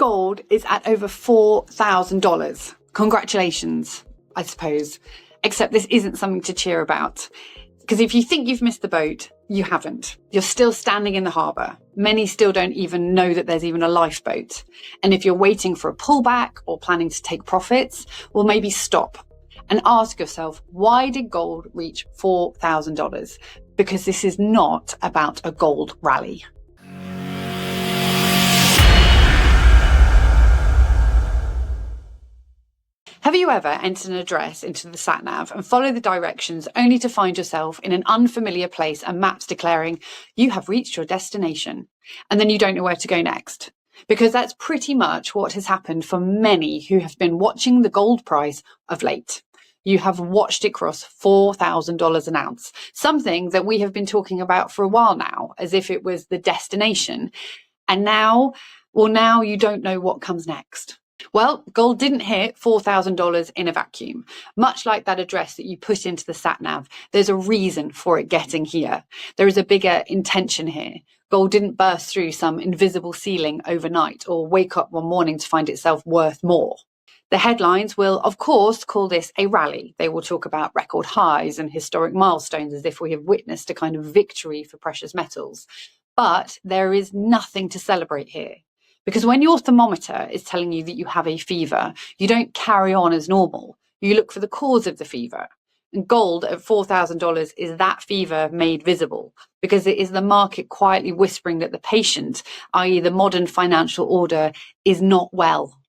Gold is at over $4,000. Congratulations, I suppose. Except this isn't something to cheer about. Because if you think you've missed the boat, you haven't. You're still standing in the harbour. Many still don't even know that there's even a lifeboat. And if you're waiting for a pullback or planning to take profits, well, maybe stop and ask yourself, why did gold reach $4,000? Because this is not about a gold rally. Have you ever entered an address into the sat-nav and followed the directions only to find yourself in an unfamiliar place and maps declaring you have reached your destination, and then you don't know where to go next? Because that's pretty much what has happened for many who have been watching the gold price of late. You have watched it cross $4,000 an ounce, something that we have been talking about for a while now, as if it was the destination. And now you don't know what comes next. Well, gold didn't hit $4,000 in a vacuum. Much like that address that you put into the sat-nav, there's a reason for it getting here. There is a bigger intention here. Gold didn't burst through some invisible ceiling overnight or wake up one morning to find itself worth more. The headlines will, of course, call this a rally. They will talk about record highs and historic milestones as if we have witnessed a kind of victory for precious metals. But there is nothing to celebrate here. Because when your thermometer is telling you that you have a fever, you don't carry on as normal. You look for the cause of the fever. And gold at $4,000 is that fever made visible, because it is the market quietly whispering that the patient, i.e. the modern financial order, is not well.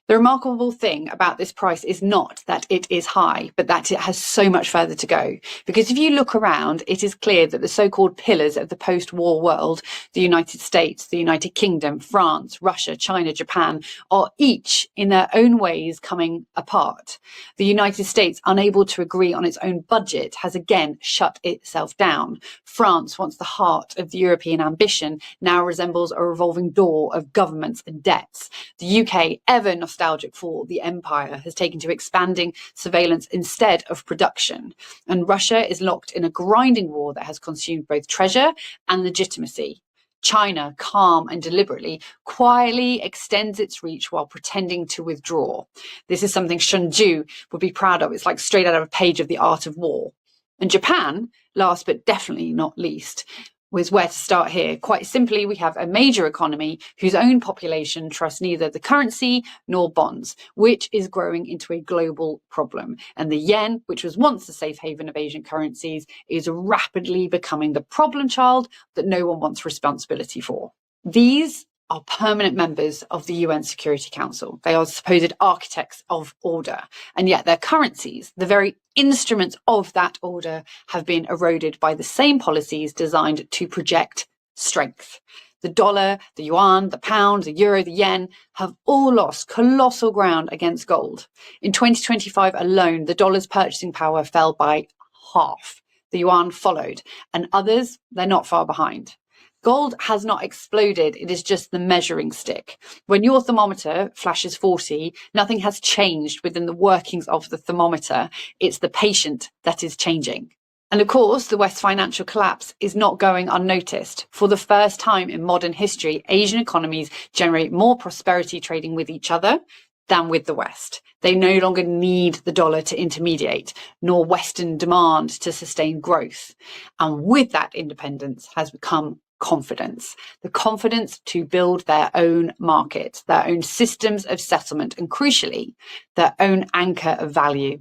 The remarkable thing about this price is not that it is high, but that it has so much further to go. Because if you look around, it is clear that the so-called pillars of the post-war world, the United States, the United Kingdom, France, Russia, China, Japan, are each in their own ways coming apart. The United States, unable to agree on its own budget, has again shut itself down. France, once the heart of the European ambition, now resembles a revolving door of governments and debts. The UK, ever nostalgic for the empire, has taken to expanding surveillance instead of production. And Russia is locked in a grinding war that has consumed both treasure and legitimacy. China, calm and deliberately, quietly extends its reach while pretending to withdraw. This is something Sun Tzu would be proud of. It's like straight out of a page of The Art of War. And Japan, last but definitely not least, was where to start here. Quite simply, we have a major economy whose own population trusts neither the currency nor bonds, which is growing into a global problem. And the yen, which was once a safe haven of Asian currencies, is rapidly becoming the problem child that no one wants responsibility for. These are permanent members of the UN Security Council. They are supposed architects of order, and yet their currencies, the very instruments of that order, have been eroded by the same policies designed to project strength. The dollar, the yuan, the pound, the euro, the yen have all lost colossal ground against gold. In 2025 alone, the dollar's purchasing power fell by half. The yuan followed, and others, they're not far behind. Gold has not exploded, it is just the measuring stick. When your thermometer flashes 40, nothing has changed within the workings of the thermometer. It's the patient that is changing. And of course, the West's financial collapse is not going unnoticed. For the first time in modern history, Asian economies generate more prosperity trading with each other than with the West. They no longer need the dollar to intermediate, nor Western demand to sustain growth. And with that independence has become confidence, the confidence to build their own market, their own systems of settlement, and crucially, their own anchor of value.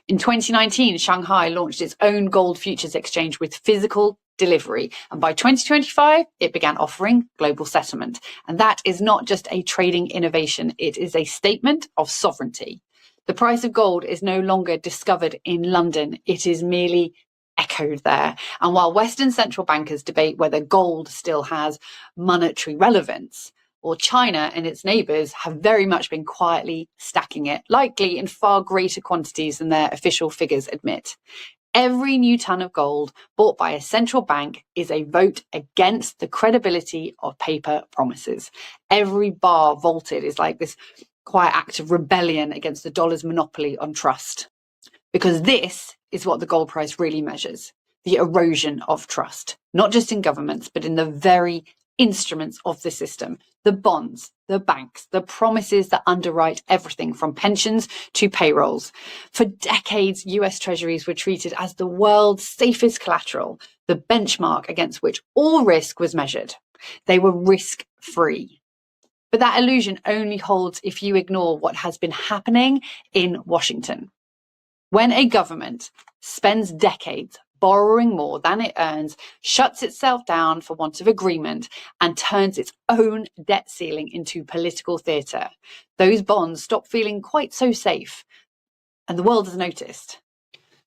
In 2019, Shanghai launched its own gold futures exchange with physical delivery. And by 2025, it began offering global settlement. And that is not just a trading innovation, it is a statement of sovereignty. The price of gold is no longer discovered in London, it is merely echoed there. And while Western central bankers debate whether gold still has monetary relevance, or China and its neighbours have very much been quietly stacking it, likely in far greater quantities than their official figures admit. Every new ton of gold bought by a central bank is a vote against the credibility of paper promises. Every bar vaulted is like this quiet act of rebellion against the dollar's monopoly on trust. Because this is what the gold price really measures, the erosion of trust, not just in governments, but in the very instruments of the system, the bonds, the banks, the promises that underwrite everything from pensions to payrolls. For decades, US Treasuries were treated as the world's safest collateral, the benchmark against which all risk was measured. They were risk-free. But that illusion only holds if you ignore what has been happening in Washington. When a government spends decades borrowing more than it earns, shuts itself down for want of agreement, and turns its own debt ceiling into political theatre, those bonds stop feeling quite so safe, and the world has noticed.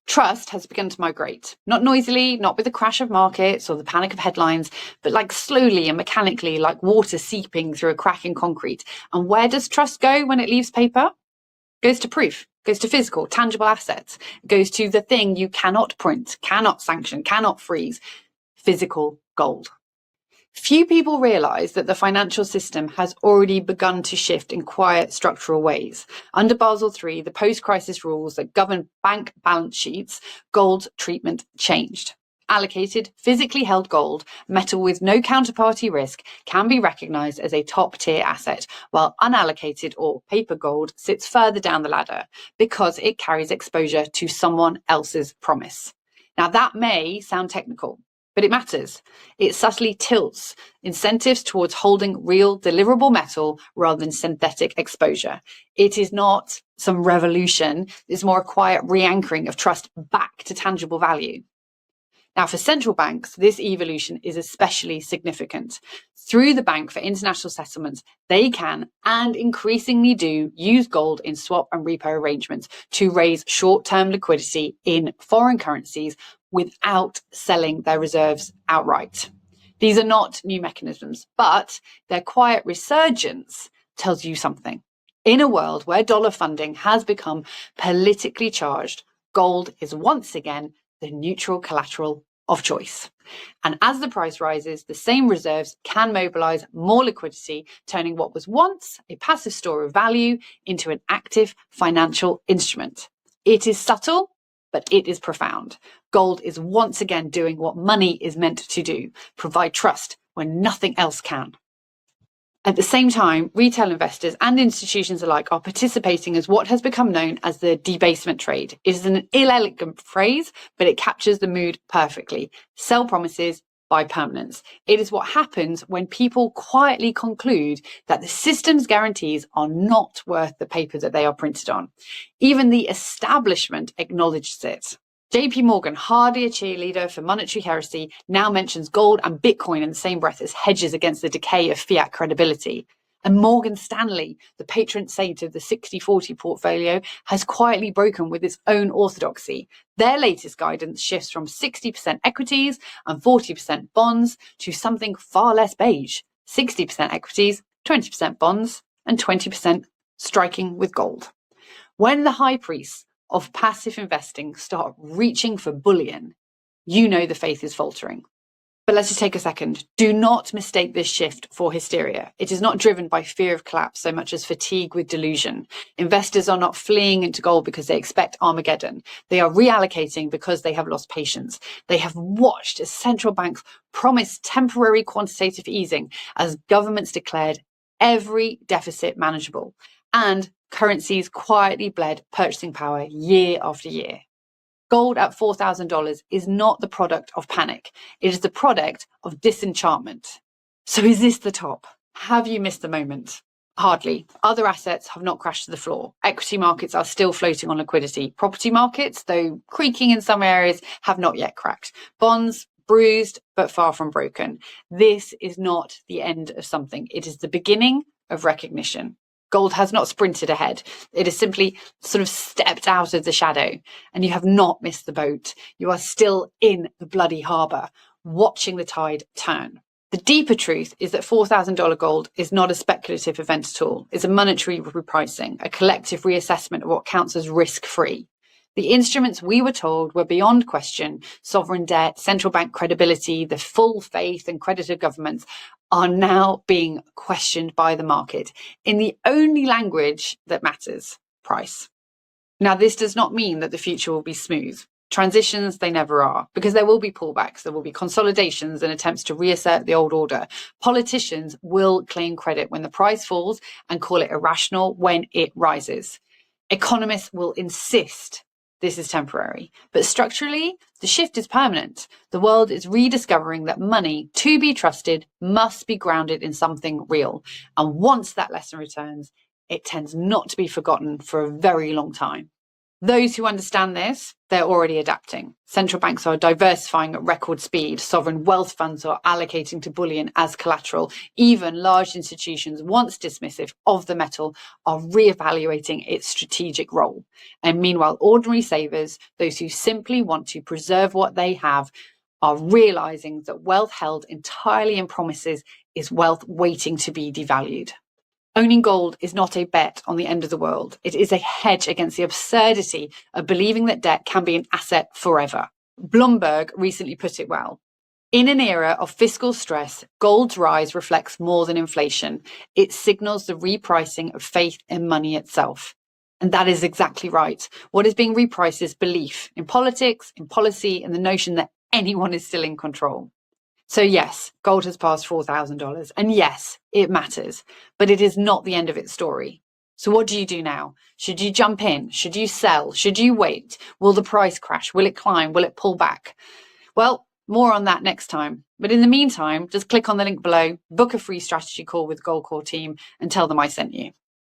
Trust has begun to migrate, not noisily, not with the crash of markets or the panic of headlines, but like slowly and mechanically, like water seeping through a crack in concrete. And where does trust go when it leaves paper? It goes to proof, goes to physical, tangible assets, it goes to the thing you cannot print, cannot sanction, cannot freeze, physical gold. Few people realise that the financial system has already begun to shift in quiet structural ways. Under Basel III, the post-crisis rules that govern bank balance sheets, gold treatment changed. Allocated, physically held gold, metal with no counterparty risk, can be recognised as a top-tier asset, while unallocated or paper gold sits further down the ladder because it carries exposure to someone else's promise. Now, that may sound technical, but it matters. It subtly tilts incentives towards holding real deliverable metal rather than synthetic exposure. It is not some revolution. It's more a quiet re-anchoring of trust back to tangible value. Now, for central banks, this evolution is especially significant. Through the Bank for International Settlements, they can, and increasingly do, use gold in swap and repo arrangements to raise short-term liquidity in foreign currencies without selling their reserves outright. These are not new mechanisms, but their quiet resurgence tells you something. In a world where dollar funding has become politically charged, gold is once again the neutral collateral of choice. And as the price rises, the same reserves can mobilize more liquidity, turning what was once a passive store of value into an active financial instrument. It is subtle, but it is profound. Gold is once again doing what money is meant to do, provide trust when nothing else can. At the same time, retail investors and institutions alike are participating as what has become known as the debasement trade. It is an inelegant phrase, but it captures the mood perfectly. Sell promises, buy permanence. It is what happens when people quietly conclude that the system's guarantees are not worth the paper that they are printed on. Even the establishment acknowledges it. JP Morgan, hardly a cheerleader for monetary heresy, now mentions gold and Bitcoin in the same breath as hedges against the decay of fiat credibility. And Morgan Stanley, the patron saint of the 60-40 portfolio, has quietly broken with its own orthodoxy. Their latest guidance shifts from 60% equities and 40% bonds to something far less beige. 60% equities, 20% bonds, and 20% striking with gold. When the high priests of passive investing start reaching for bullion, you know the faith is faltering. But let's just take a second. Do not mistake this shift for hysteria. It is not driven by fear of collapse so much as fatigue with delusion. Investors are not fleeing into gold because they expect Armageddon. They are reallocating because they have lost patience. They have watched as central banks promise temporary quantitative easing as governments declared every deficit manageable, and currencies quietly bled purchasing power year after year. Gold at $4,000 is not the product of panic. It is the product of disenchantment. So is this the top? Have you missed the moment? Hardly. Other assets have not crashed to the floor. Equity markets are still floating on liquidity. Property markets, though creaking in some areas, have not yet cracked. Bonds, bruised, but far from broken. This is not the end of something. It is the beginning of recognition. Gold has not sprinted ahead. It has simply sort of stepped out of the shadow, and you have not missed the boat. You are still in the bloody harbour, watching the tide turn. The deeper truth is that $4,000 gold is not a speculative event at all. It's a monetary repricing, a collective reassessment of what counts as risk-free. The instruments we were told were beyond question, sovereign debt, central bank credibility, the full faith and credit of governments, are now being questioned by the market in the only language that matters, price. Now, this does not mean that the future will be smooth. Transitions, they never are, because there will be pullbacks, there will be consolidations and attempts to reassert the old order. Politicians will claim credit when the price falls and call it irrational when it rises. Economists will insist this is temporary, but structurally, the shift is permanent. The world is rediscovering that money, to be trusted, must be grounded in something real. And once that lesson returns, it tends not to be forgotten for a very long time. Those who understand this, they're already adapting. Central banks are diversifying at record speed. Sovereign wealth funds are allocating to bullion as collateral. Even large institutions, once dismissive of the metal, are reevaluating its strategic role. And meanwhile, ordinary savers, those who simply want to preserve what they have, are realizing that wealth held entirely in promises is wealth waiting to be devalued. Owning gold is not a bet on the end of the world. It is a hedge against the absurdity of believing that debt can be an asset forever. Bloomberg recently put it well. In an era of fiscal stress, gold's rise reflects more than inflation. It signals the repricing of faith in money itself. And that is exactly right. What is being repriced is belief in politics, in policy, and the notion that anyone is still in control. So yes, gold has passed $4,000, and yes, it matters, but it is not the end of its story. So what do you do now? Should you jump in? Should you sell? Should you wait? Will the price crash? Will it climb? Will it pull back? Well, more on that next time. But in the meantime, just click on the link below, book a free strategy call with GoldCore team, and tell them I sent you.